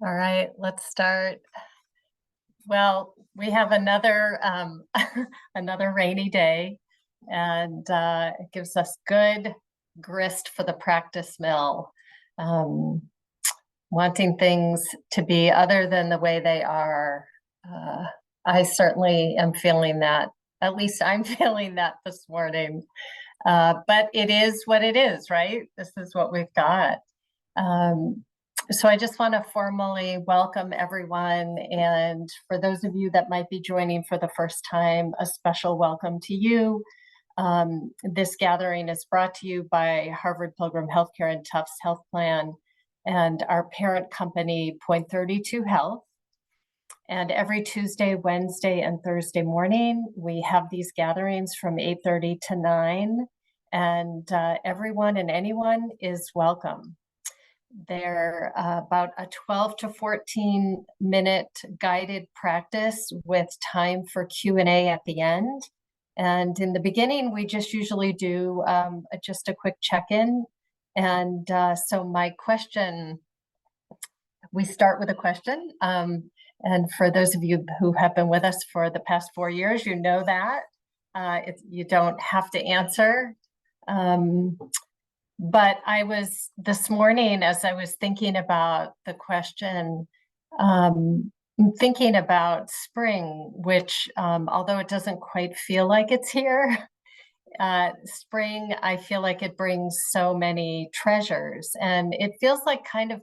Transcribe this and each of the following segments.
All right, let's start. Well, we have another another rainy day, and it gives us good grist for the practice mill. Um, Wanting things to be other than the way they are. Uh, I certainly am feeling that. At least I'm feeling that this morning. But it is what it is, right? This is what we've got. Um, so I just want to formally welcome everyone. And for those of you that might be joining for the first time, a special welcome to you. This gathering is brought to you by Harvard Pilgrim Healthcare and Tufts Health Plan and our parent company, Point 32 Health. And every Tuesday, Wednesday, and Thursday morning, we have these gatherings from 8:30 to 9. And everyone and anyone is welcome. They're about a 12 to 14 minute guided practice with time for Q&A at the end. And in the beginning, we just usually do just a quick check-in. And so my question, we start with a question. And for those of you who have been with us for the past 4 years, you know that. You don't have to answer. But I was this morning, as I was thinking about the question, thinking about spring, which although it doesn't quite feel like it's here, spring, I feel like it brings so many treasures. And it feels like kind of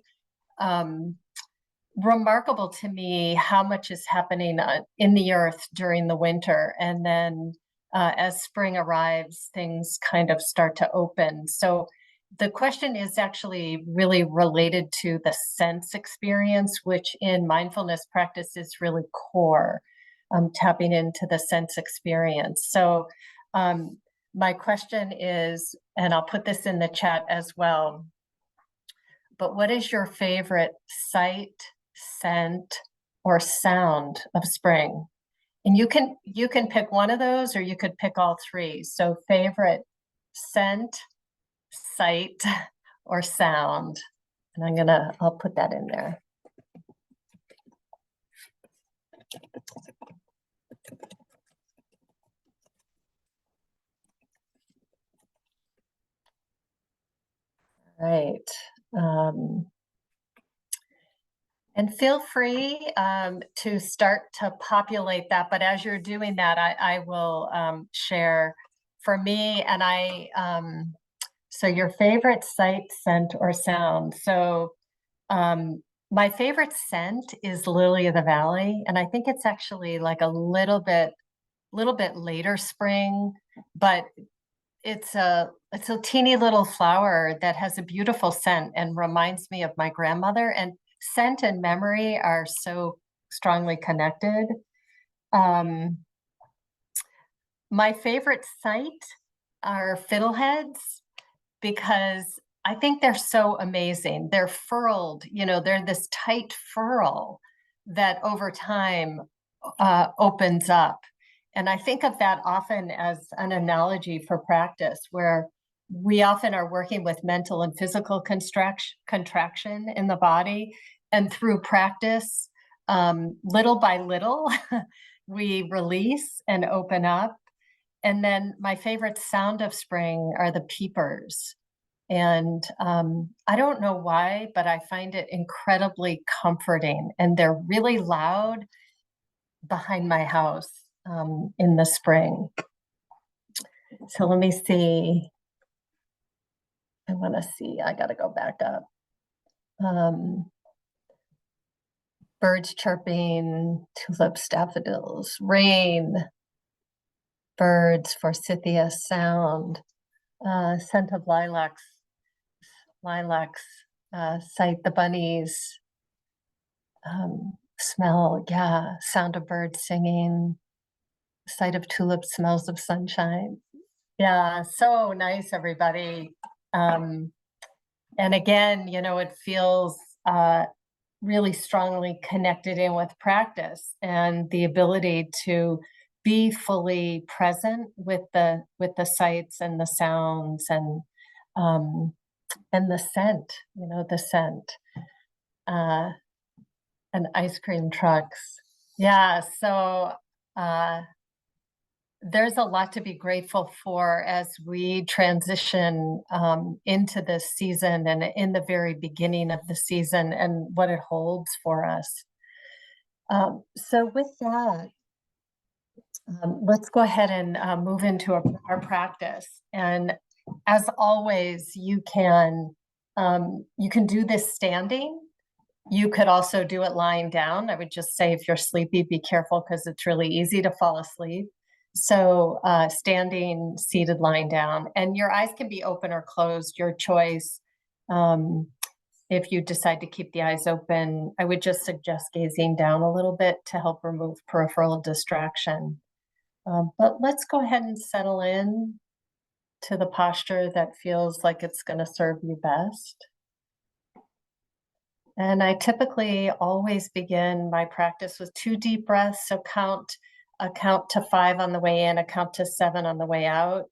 remarkable to me how much is happening in the earth during the winter. And then as spring arrives, things kind of start to open. So the question is actually really related to the sense experience, which in mindfulness practice is really core, tapping into the sense experience. So my question is, and I'll put this in the chat as well, but what is your favorite sight, scent, or sound of spring? And you can pick one of those, or you could pick all three. So favorite scent, sight, or sound. And I'll put that in there. All right. And feel free to start to populate that. But as you're doing that, I will share for me. And so your favorite sight, scent, or sound. So my favorite scent is Lily of the Valley. And I think it's actually like a little bit later spring, but it's a teeny little flower that has a beautiful scent and reminds me of my grandmother. And scent and memory are so strongly connected. My favorite sight are fiddleheads because I think they're so amazing. They're furled, they're this tight furl that over time opens up. And I think of that often as an analogy for practice, where we often are working with mental and physical contraction in the body. And through practice, little by little, we release and open up. And then my favorite sound of spring are the peepers. And I don't know why, but I find it incredibly comforting. And they're really loud behind my house in the spring. So let me see. I want to see. I got to go back up. Birds chirping, tulips, daffodils, rain, birds, forsythia, sound, scent of lilacs, sight the bunnies, smell, sound of birds singing, sight of tulips, smells of sunshine. Yeah, so nice, everybody. And again, it feels really strongly connected in with practice and the ability to be fully present with the sights and the sounds and the scent, the scent. And ice cream trucks. Yeah, so uh, there's a lot to be grateful for as we transition into this season and in the very beginning of the season and what it holds for us. So with that, let's go ahead and move into our practice. And as always, you can do this standing. You could also do it lying down. I would just say if you're sleepy, be careful because it's really easy to fall asleep. So standing, seated, lying down, and your eyes can be open or closed, your choice. If you decide to keep the eyes open, I would just suggest gazing down a little bit to help remove peripheral distraction. But let's go ahead and settle in to the posture that feels like it's going to serve you best. And I typically always begin my practice with 2 deep breaths. So a count to 5 on the way in, a count to 7 on the way out.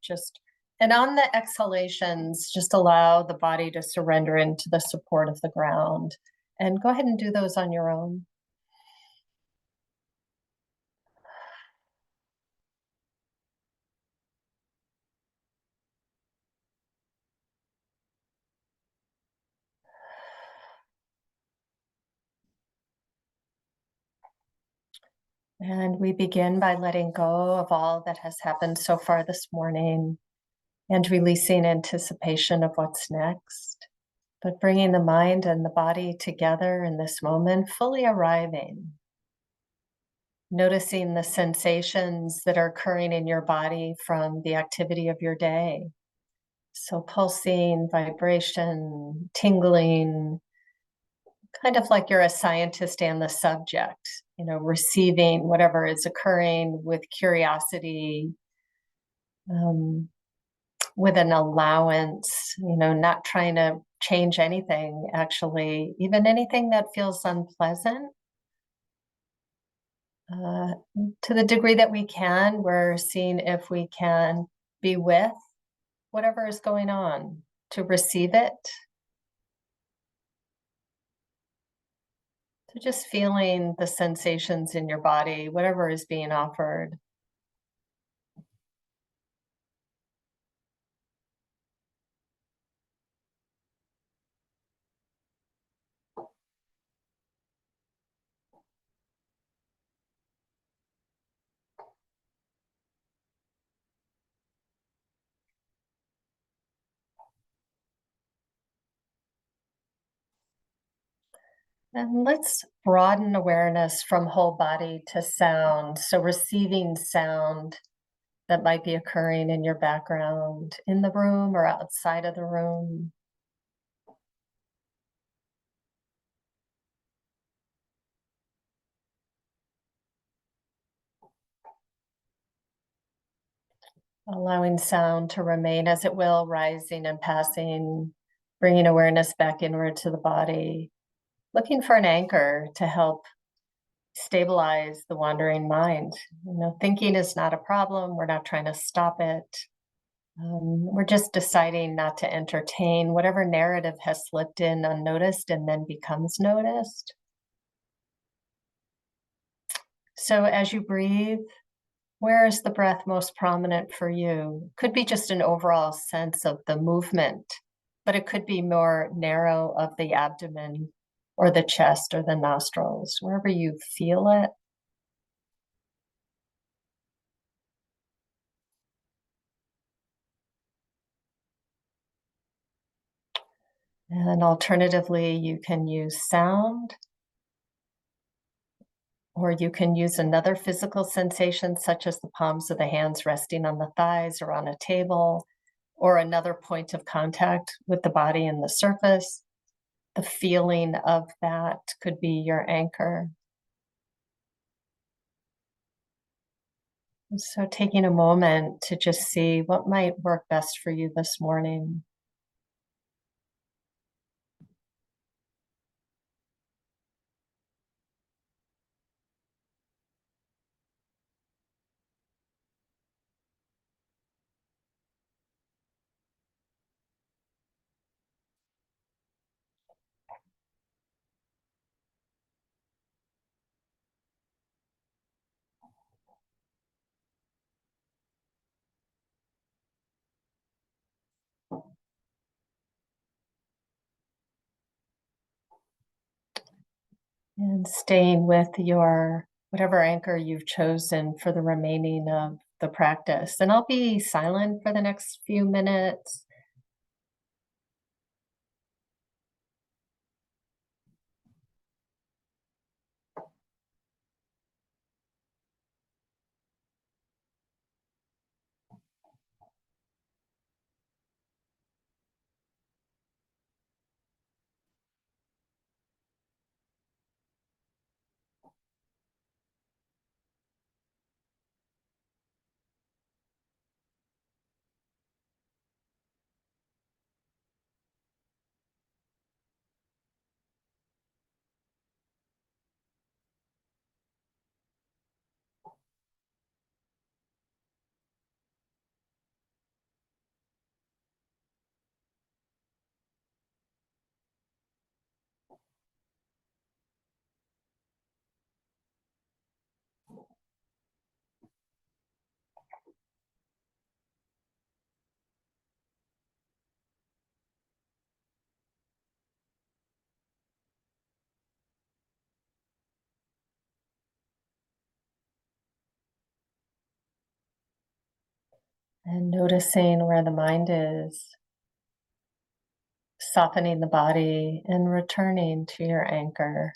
And on the exhalations, just allow the body to surrender into the support of the ground. And go ahead and do those on your own. And we begin by letting go of all that has happened so far this morning and releasing anticipation of what's next, but bringing the mind and the body together in this moment, fully arriving. Noticing the sensations that are occurring in your body from the activity of your day. So pulsing, vibration, tingling, kind of like you're a scientist and the subject, receiving whatever is occurring with curiosity, with an allowance, not trying to change anything, actually, even anything that feels unpleasant. To the degree that we can, we're seeing if we can be with whatever is going on, to receive it. So just feeling the sensations in your body, whatever is being offered. And let's broaden awareness from whole body to sound. So receiving sound that might be occurring in your background, in the room or outside of the room. Allowing sound to remain as it will, rising and passing, bringing awareness back inward to the body, looking for an anchor to help stabilize the wandering mind. Thinking is not a problem. We're not trying to stop it. We're just deciding not to entertain whatever narrative has slipped in unnoticed and then becomes noticed. So as you breathe, where is the breath most prominent for you? Could be just an overall sense of the movement, but it could be more narrow of the abdomen or the chest or the nostrils, wherever you feel it. And alternatively, you can use sound, or you can use another physical sensation, such as the palms of the hands resting on the thighs or on a table, or another point of contact with the body and the surface. The feeling of that could be your anchor. So taking a moment to just see what might work best for you this morning. And staying with your whatever anchor you've chosen for the remaining of the practice. And I'll be silent for the next few minutes. And noticing where the mind is, softening the body and returning to your anchor.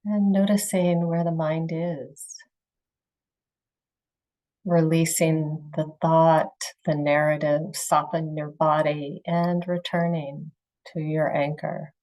And noticing where the mind is, releasing the thought, the narrative, soften your body and returning to your anchor.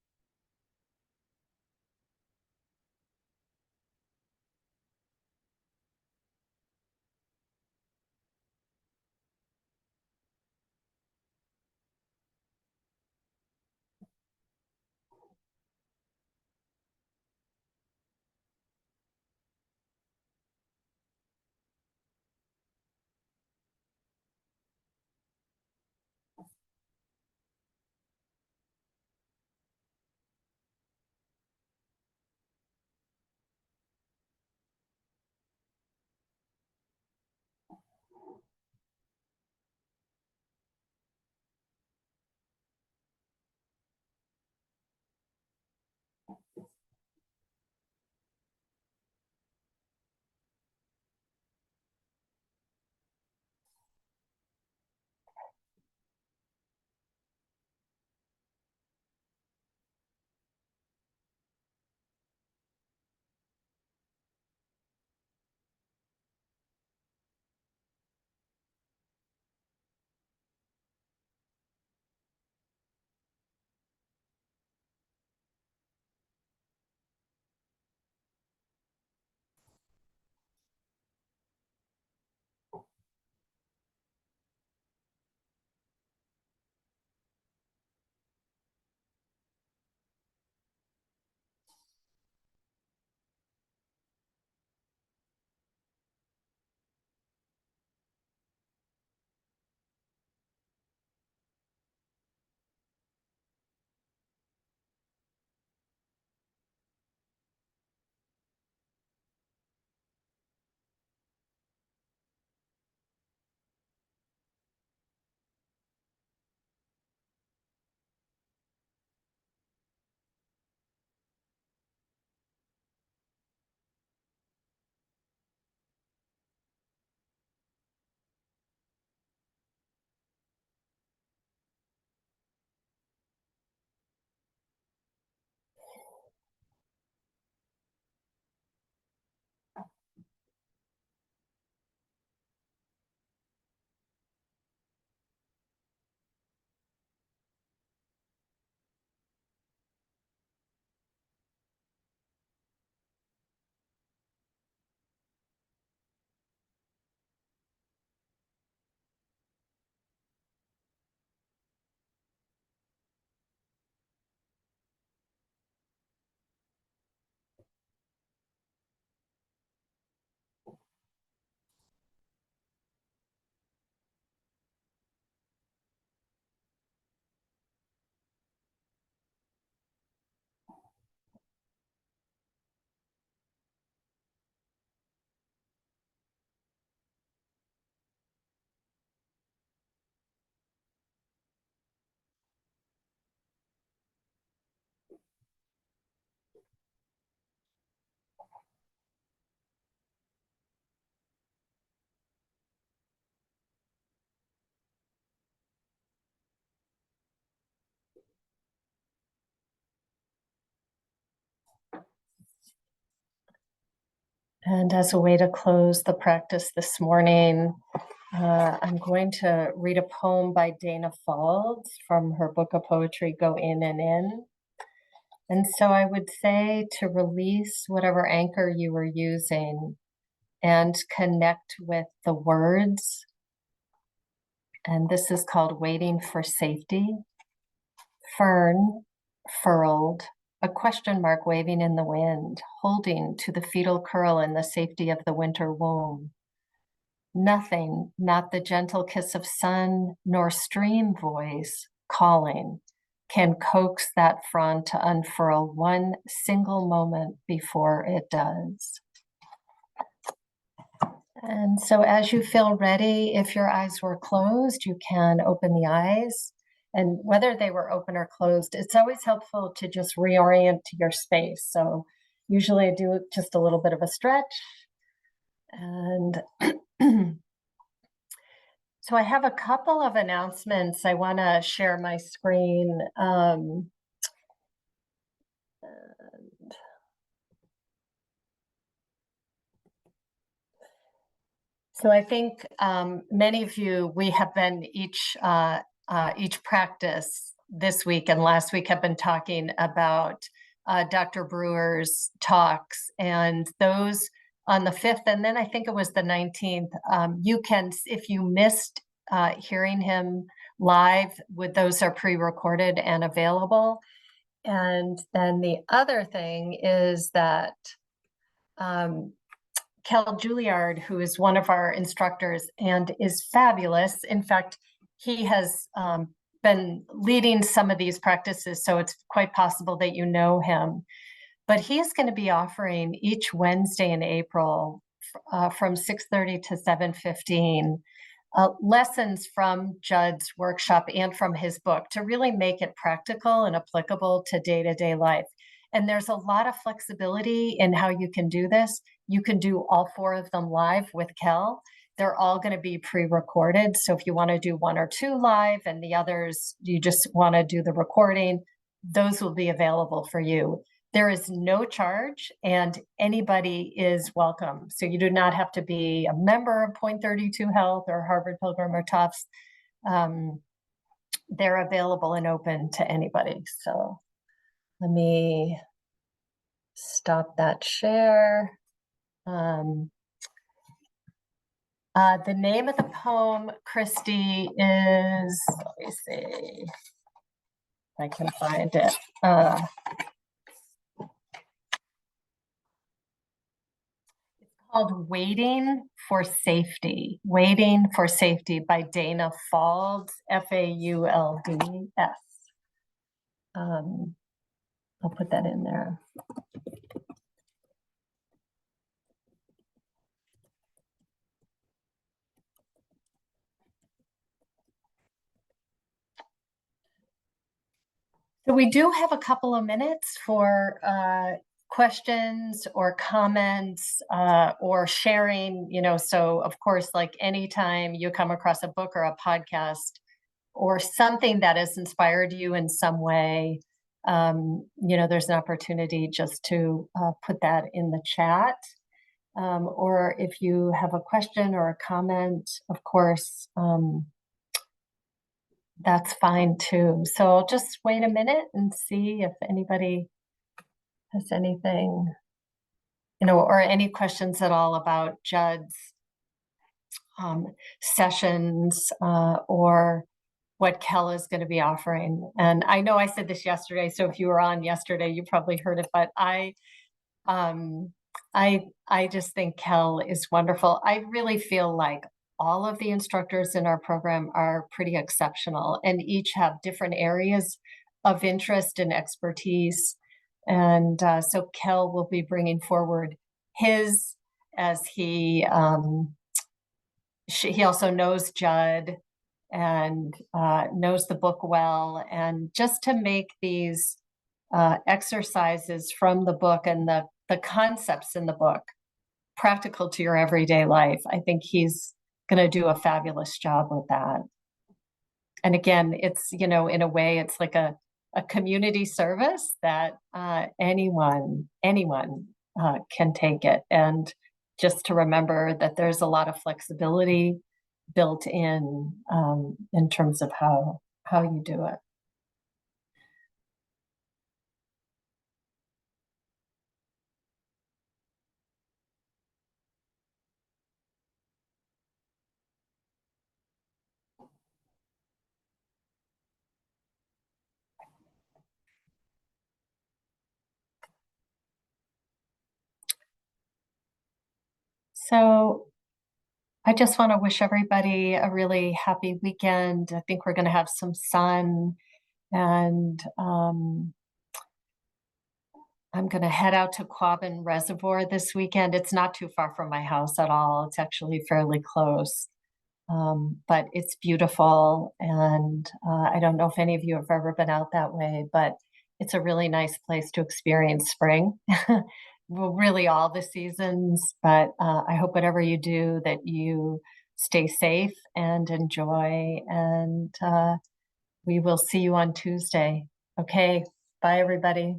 And as a way to close the practice this morning, I'm going to read a poem by Dana Falls from her book of poetry, Go In and In. And so I would say to release whatever anchor you were using and connect with the words. And this is called Waiting for Safety. Fern, furled, a question mark waving in the wind, holding to the fetal curl in the safety of the winter womb. Nothing, not the gentle kiss of sun, nor stream voice calling, can coax that frond to unfurl one single moment before it does. And so as you feel ready, if your eyes were closed, you can open the eyes. And whether they were open or closed, it's always helpful to just reorient to your space. So usually I do just a little bit of a stretch. And so I have a couple of announcements. I want to share my screen. So I think many of you, we have been each practice this week and last week have been talking about Dr. Brewer's talks, and those on the 5th, and then I think it was the 19th, you can, if you missed hearing him live, those are pre-recorded and available. And then the other thing is that Kel Juilliard, who is one of our instructors and is fabulous. In fact, he has been leading some of these practices, so it's quite possible that you know him. But he is going to be offering each Wednesday in April from 6:30 to 7:15 lessons from Judd's workshop and from his book to really make it practical and applicable to day-to-day life. And there's a lot of flexibility in how you can do this. You can do all 4 of them live with Kel. They're all going to be pre-recorded. So if you want to do 1 or 2 live and the others, you just want to do the recording, those will be available for you. There is no charge and anybody is welcome. So you do not have to be a member of Point 32 Health or Harvard Pilgrim or Tufts. They're available and open to anybody. So let me stop that share. The name of the poem, Christy, is, let me see if I can find it. Called Waiting for Safety. Waiting for Safety by Dana Falds, F-A-U-L-D-S. I'll put that in there. So we do have a couple of minutes for questions or comments or sharing, so of course, like anytime you come across a book or a podcast or something that has inspired you in some way, there's an opportunity just to put that in the chat. Or if you have a question or a comment, of course, that's fine too. So I'll just wait a minute and see if anybody has anything, or any questions at all about Judd's sessions or what Kel is going to be offering. And I know I said this yesterday, so if you were on yesterday, you probably heard it, but I just think Kel is wonderful. I really feel like all of the instructors in our program are pretty exceptional and each have different areas of interest and expertise. And so Kel will be bringing forward his, as he also knows Judd and knows the book well. And just to make these exercises from the book and the concepts in the book practical to your everyday life, I think he's going to do a fabulous job with that. And again, it's, in a way, it's like a community service that anyone can take it. And just to remember that there's a lot of flexibility built in terms of how you do it. So I just want to wish everybody a really happy weekend. I think we're going to have some sun, and I'm going to head out to Quabbin Reservoir this weekend. It's not too far from my house at all. It's actually fairly close. But it's beautiful. And I don't know if any of you have ever been out that way, but it's a really nice place to experience spring. Well, really all the seasons, but I hope whatever you do that you stay safe and enjoy. And we will see you on Tuesday. Okay. Bye, everybody.